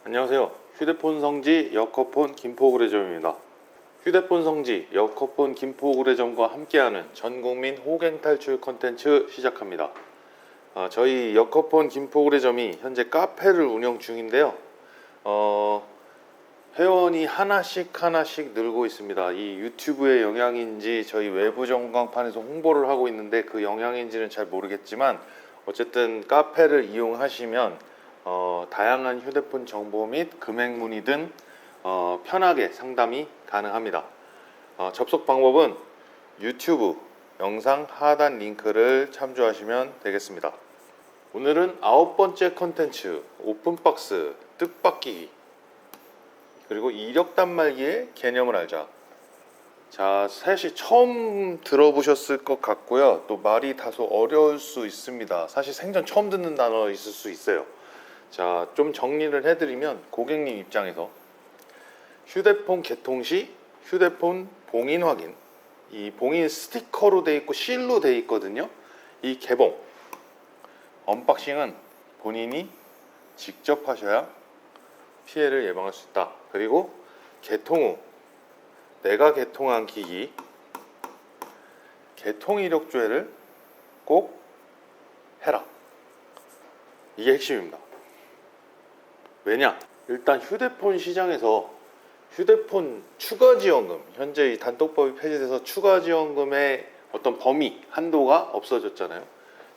안녕하세요. 휴대폰 성지 여커폰 김포그레점입니다. 휴대폰 성지 여커폰 김포그레점과 함께하는 전국민 호갱탈출 컨텐츠 시작합니다. 저희 여커폰 김포그레점이 현재 카페를 운영 중인데요. 회원이 하나씩 늘고 있습니다. 이 유튜브의 영향인지 저희 외부 전광판에서 홍보를 하고 있는데 그 영향인지는 잘 모르겠지만 어쨌든 카페를 이용하시면 다양한 휴대폰 정보 및 금액 문의든 편하게 상담이 가능합니다. 접속 방법은 유튜브 영상 하단 링크를 참조하시면 되겠습니다. 오늘은 9번째 컨텐츠 오픈박스 뜻받기기 그리고 이력 단말기의 개념을 알자. 자, 사실 처음 들어보셨을 것 같고요. 또 말이 다소 어려울 수 있습니다. 사실 생전 처음 듣는 단어 있을 수 있어요. 자, 좀 정리를 해드리면 고객님 입장에서 휴대폰 개통 시 휴대폰 봉인 확인, 이 봉인 스티커로 돼 있고 실로 돼 있거든요. 이 개봉, 언박싱은 본인이 직접 하셔야 피해를 예방할 수 있다. 그리고 개통 후 내가 개통한 기기 개통 이력 조회를 꼭 해라. 이게 핵심입니다. 왜냐? 일단 휴대폰 시장에서 휴대폰 추가 지원금, 현재 이 단톡법이 폐지돼서 추가 지원금의 어떤 범위, 한도가 없어졌잖아요.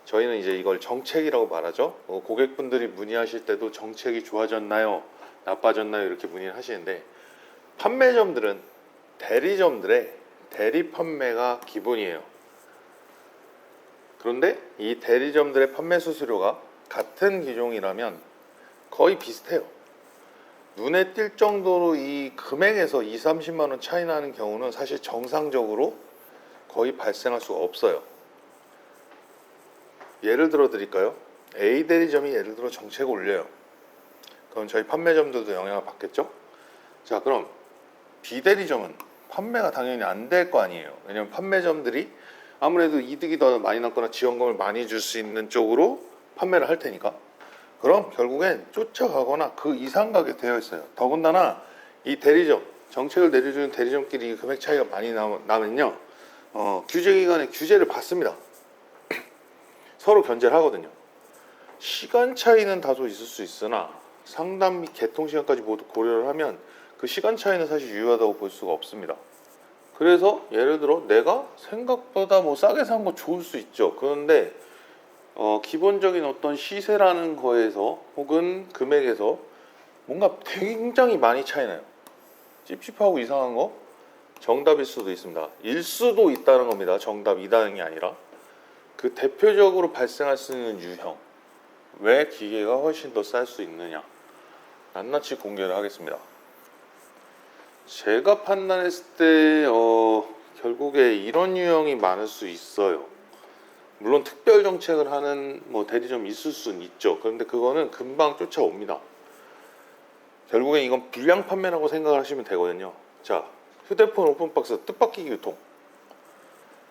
저희는 이제 이걸 정책이라고 말하죠. 고객분들이 문의하실 때도 정책이 좋아졌나요? 나빠졌나요? 이렇게 문의를 하시는데, 판매점들은 대리점들의 대리 판매가 기본이에요. 그런데 이 대리점들의 판매 수수료가 같은 기종이라면 거의 비슷해요. 눈에 띌 정도로 이 금액에서 2, 30만 원 차이 나는 경우는 사실 정상적으로 거의 발생할 수가 없어요. 예를 들어 드릴까요? A 대리점이 예를 들어 정책을 올려요. 그럼 저희 판매점들도 영향을 받겠죠? 자, 그럼 B 대리점은 판매가 당연히 안 될 거 아니에요. 왜냐면 판매점들이 아무래도 이득이 더 많이 났거나 지원금을 많이 줄 수 있는 쪽으로 판매를 할 테니까. 그럼 결국엔 쫓아가거나 그 이상 가게 되어 있어요. 더군다나 이 대리점, 정책을 내려주는 대리점끼리 금액 차이가 많이 나면요, 규제기관에 규제를 받습니다. 서로 견제를 하거든요. 시간 차이는 다소 있을 수 있으나 상담 및 개통 시간까지 모두 고려를 하면 그 시간 차이는 사실 유효하다고 볼 수가 없습니다. 그래서 예를 들어 내가 생각보다 뭐 싸게 산 거 좋을 수 있죠. 그런데 기본적인 어떤 시세라는 거에서 혹은 금액에서 뭔가 굉장히 많이 차이나요. 찝찝하고 이상한 거 정답일 수도 있습니다. 일 수도 있다는 겁니다. 정답이다는 게 아니라 그 대표적으로 발생할 수 있는 유형, 왜 기계가 훨씬 더 쌀 수 있느냐, 낱낱이 공개를 하겠습니다. 제가 판단했을 때 결국에 이런 유형이 많을 수 있어요. 물론 특별 정책을 하는 뭐 대리점이 있을 수는 있죠. 그런데 그거는 금방 쫓아옵니다. 결국엔 이건 불량 판매라고 생각을 하시면 되거든요. 자, 휴대폰 오픈박스 뜻밖의 유통.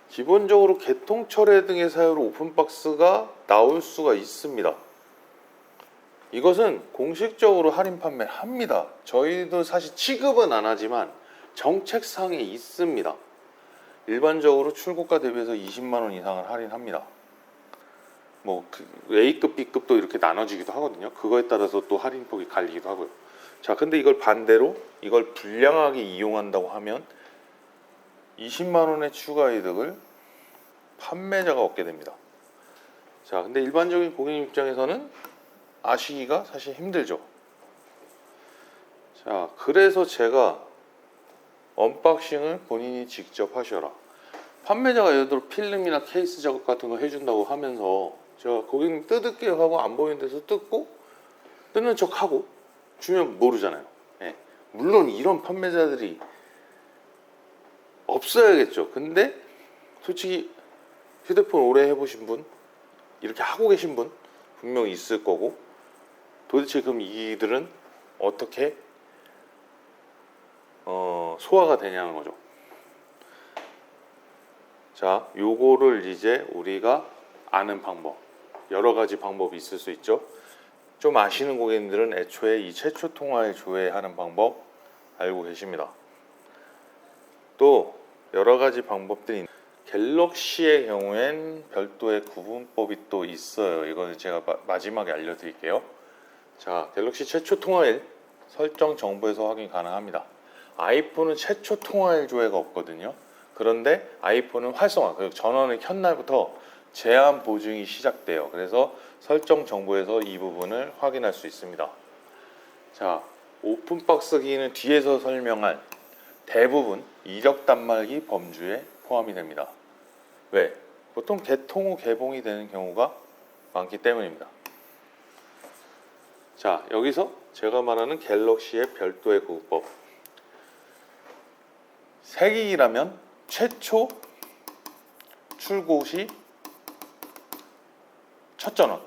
기본적으로 개통 철회 등의 사유로 오픈박스가 나올 수가 있습니다. 이것은 공식적으로 할인 판매를 합니다. 저희도 사실 취급은 안 하지만 정책상에 있습니다. 일반적으로 출고가 대비해서 20만 원 이상을 할인합니다. 뭐 A급, B급도 이렇게 나눠지기도 하거든요. 그거에 따라서 또 할인폭이 갈리기도 하고요. 자, 근데 이걸 반대로 이걸 불량하게 이용한다고 하면 20만 원의 추가 이득을 판매자가 얻게 됩니다. 자, 근데 일반적인 고객님 입장에서는 아시기가 사실 힘들죠. 자, 그래서 제가 언박싱을 본인이 직접 하셔라. 판매자가 예를 들어 필름이나 케이스 작업 같은 거 해준다고 하면서 제가 고객님 뜯을게 하고 안 보이는 데서 뜯고 뜯는 척 하고 주면 모르잖아요. 예. 물론 이런 판매자들이 없어야겠죠. 근데 솔직히 휴대폰 오래 해보신 분, 이렇게 하고 계신 분 분명히 있을 거고, 도대체 그럼 이들은 어떻게 소화가 되냐는 거죠. 자, 요거를 이제 우리가 아는 방법, 여러 가지 방법이 있을 수 있죠. 좀 아시는 고객님들은 애초에 이 최초 통화일 조회하는 방법 알고 계십니다. 또 여러 가지 방법들이 갤럭시의 경우엔 별도의 구분법이 또 있어요. 이거는 제가 마지막에 알려드릴게요. 자, 갤럭시 최초 통화일 설정 정보에서 확인 가능합니다. 아이폰은 최초 통화일 조회가 없거든요. 그런데 아이폰은 활성화, 전원을 켠 날부터 제한 보증이 시작돼요. 그래서 설정 정보에서 이 부분을 확인할 수 있습니다. 자, 오픈박스 기기는 뒤에서 설명한 대부분 이력 단말기 범주에 포함이 됩니다. 왜? 보통 개통 후 개봉이 되는 경우가 많기 때문입니다. 자, 여기서 제가 말하는 갤럭시의 별도의 구분법. 새기기라면 최초 출고 시 첫 전원.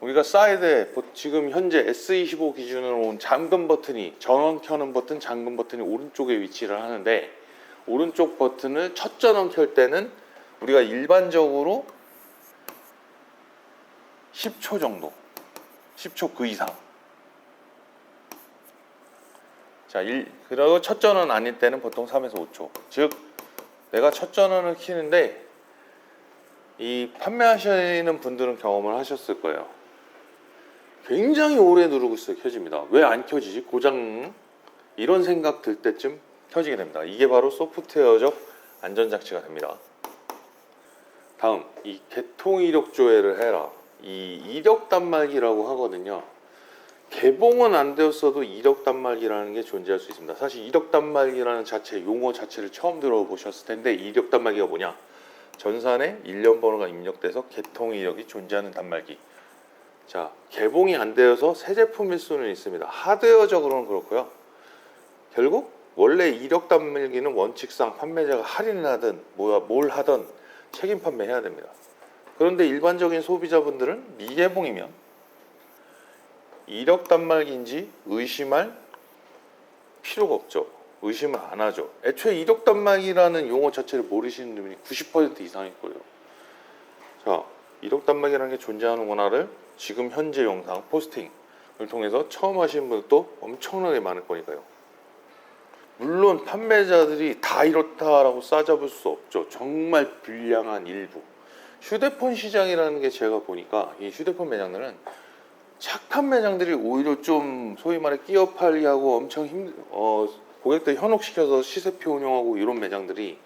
우리가 사이드에 지금 현재 S25 기준으로 온 잠금 버튼이, 전원 켜는 버튼, 잠금 버튼이 오른쪽에 위치를 하는데, 오른쪽 버튼을 첫 전원 켤 때는 우리가 일반적으로 10초 정도, 10초 그 이상. 자, 그리고 첫 전원 아닐 때는 보통 3에서 5초. 즉, 내가 첫 전원을 켜는데, 이 판매하시는 분들은 경험을 하셨을 거예요. 굉장히 오래 누르고 있어요. 켜집니다. 왜 안 켜지지? 고장? 이런 생각 들 때쯤 켜지게 됩니다. 이게 바로 소프트웨어적 안전장치가 됩니다. 다음, 이 개통 이력 조회를 해라. 이 이력 단말기라고 하거든요. 개봉은 안 되었어도 이력 단말기라는 게 존재할 수 있습니다. 사실 이력 단말기라는 용어 자체를 처음 들어보셨을 텐데, 이력 단말기가 뭐냐? 전산에 일련 번호가 입력돼서 개통 이력이 존재하는 단말기. 자, 개봉이 안 되어서 새 제품일 수는 있습니다. 하드웨어적으로는 그렇고요. 결국 원래 이력 단말기는 원칙상 판매자가 할인을 하든 뭘 하든 책임 판매해야 됩니다. 그런데 일반적인 소비자분들은 미개봉이면 이력 단말기인지 의심할 필요가 없죠. 의심을 안 하죠. 애초에 이력 단말기라는 용어 자체를 모르시는 분이 90% 이상일 거예요. 자, 이력 단말기라는 게 존재하는구나를 지금 현재 영상 포스팅을 통해서 처음 하시는 분들도 엄청나게 많을 거니까요. 물론 판매자들이 다 이렇다라고 싸잡을 수 없죠. 정말 불량한 일부. 휴대폰 시장이라는 게 제가 보니까 이 휴대폰 매장들은 착한 매장들이 오히려 좀 소위 말해 끼어팔리하고 엄청 고객들 현혹시켜서 시세표 운영하고 이런 매장들이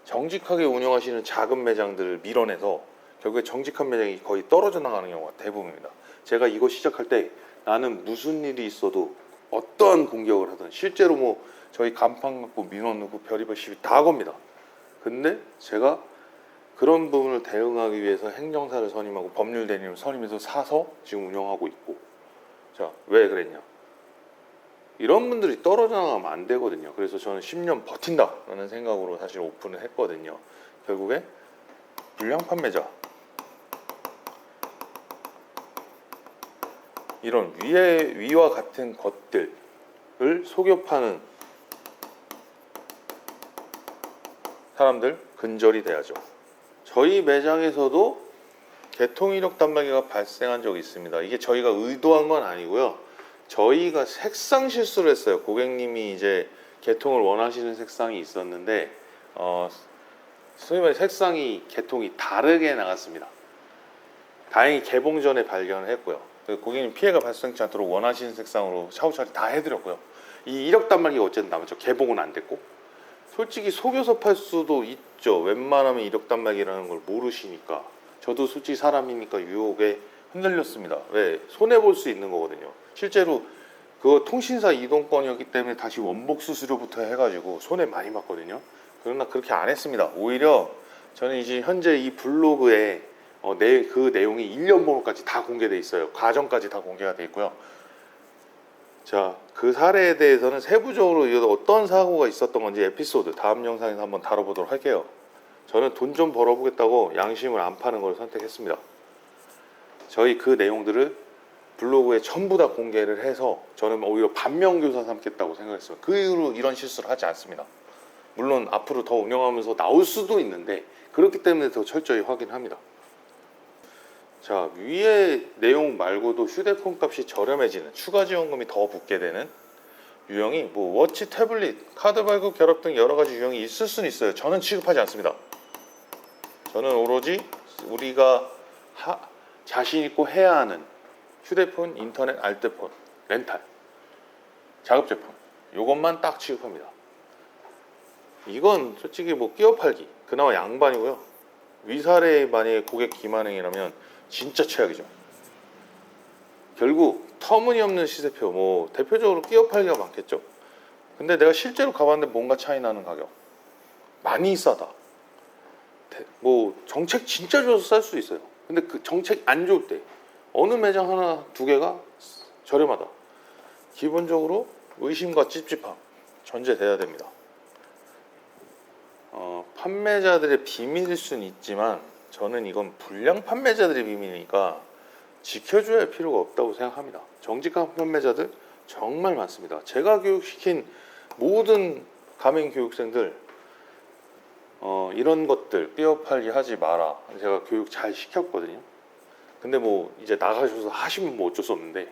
정직하게 운영하시는 작은 매장들을 밀어내서 결국에 정직한 매장이 거의 떨어져 나가는 경우가 대부분입니다. 제가 이거 시작할 때 나는 무슨 일이 있어도 어떠한 공격을 하든 실제로 저희 간판 갖고 민원 넣고 별의별 시비 다 겁니다. 근데 제가 그런 부분을 대응하기 위해서 행정사를 선임하고 법률 대리인을 선임해서 사서 지금 운영하고 있고. 자, 왜 그랬냐? 이런 분들이 떨어져 나가면 안 되거든요. 그래서 저는 10년 버틴다라는 생각으로 사실 오픈을 했거든요. 결국에 불량 판매자, 이런 위와 같은 것들을 속여 파는 사람들 근절이 돼야죠. 저희 매장에서도 개통 이력 단말기가 발생한 적이 있습니다. 이게 저희가 의도한 건 아니고요. 저희가 색상 실수를 했어요. 고객님이 이제 개통을 원하시는 색상이 있었는데 소위 말해 색상이 개통이 다르게 나갔습니다. 다행히 개봉 전에 발견을 했고요. 고객님 피해가 발생치 않도록 원하시는 색상으로 샤워 처리 다 해드렸고요. 이 이력 단말기가 어쨌든 남았죠. 개봉은 안 됐고. 솔직히 속여서 팔 수도 있죠. 웬만하면 이력 단말기라는 걸 모르시니까. 저도 솔직히 사람이니까 유혹에 흔들렸습니다. 왜? 손해볼 수 있는 거거든요. 실제로 그거 통신사 이동권이었기 때문에 다시 원복 수수료부터 해가지고 손해 많이 봤거든요. 그러나 그렇게 안 했습니다. 오히려 저는 이제 현재 이 블로그에 그 내용이 일련 번호까지 다 공개돼 있어요. 과정까지 다 공개가 돼 있고요. 자, 그 사례에 대해서는 세부적으로 어떤 사고가 있었던 건지 에피소드 다음 영상에서 한번 다뤄보도록 할게요. 저는 돈 좀 벌어보겠다고 양심을 안 파는 걸 선택했습니다. 저희 그 내용들을 블로그에 전부 다 공개를 해서 저는 오히려 반면교사 삼겠다고 생각했어요. 그 이후로 이런 실수를 하지 않습니다. 물론 앞으로 더 운영하면서 나올 수도 있는데 그렇기 때문에 더 철저히 확인합니다. 자, 위에 내용 말고도 휴대폰 값이 저렴해지는, 추가 지원금이 더 붙게 되는 유형이 뭐 워치, 태블릿, 카드 발급 결합 등 여러 가지 유형이 있을 수는 있어요. 저는 취급하지 않습니다. 저는 오로지 우리가 자신 있고 해야 하는 휴대폰, 인터넷, 알뜰폰, 렌탈, 작업 제품, 요것만 딱 취급합니다. 이건 솔직히 뭐 끼워 팔기, 그나마 양반이고요. 위사래 만약에 고객 기만행이라면 진짜 최악이죠. 결국 터무니없는 시세표, 뭐 대표적으로 끼워 팔기가 많겠죠. 근데 내가 실제로 가봤는데 뭔가 차이 나는 가격, 많이 싸다. 뭐 정책 진짜 좋아서 쌀 수 있어요. 근데 그 정책 안 좋을 때 어느 매장 하나 두 개가 저렴하다. 기본적으로 의심과 찝찝함 전제돼야 됩니다. 판매자들의 비밀일 수는 있지만 저는 이건 불량 판매자들의 비밀이니까 지켜줘야 할 필요가 없다고 생각합니다. 정직한 판매자들 정말 많습니다. 제가 교육시킨 모든 가맹 교육생들 이런 것들 끼워 팔기 하지 마라, 제가 교육 잘 시켰거든요. 근데 뭐 이제 나가셔서 하시면 뭐 어쩔 수 없는데,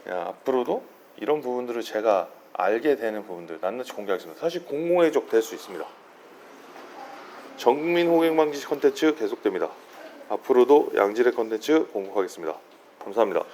앞으로도 이런 부분들을 제가 알게 되는 부분들 낱낱이 공개하겠습니다. 사실 공공의적 될 수 있습니다. 전국민 호갱 방지 컨텐츠 계속됩니다. 앞으로도 양질의 컨텐츠 공급하겠습니다. 감사합니다.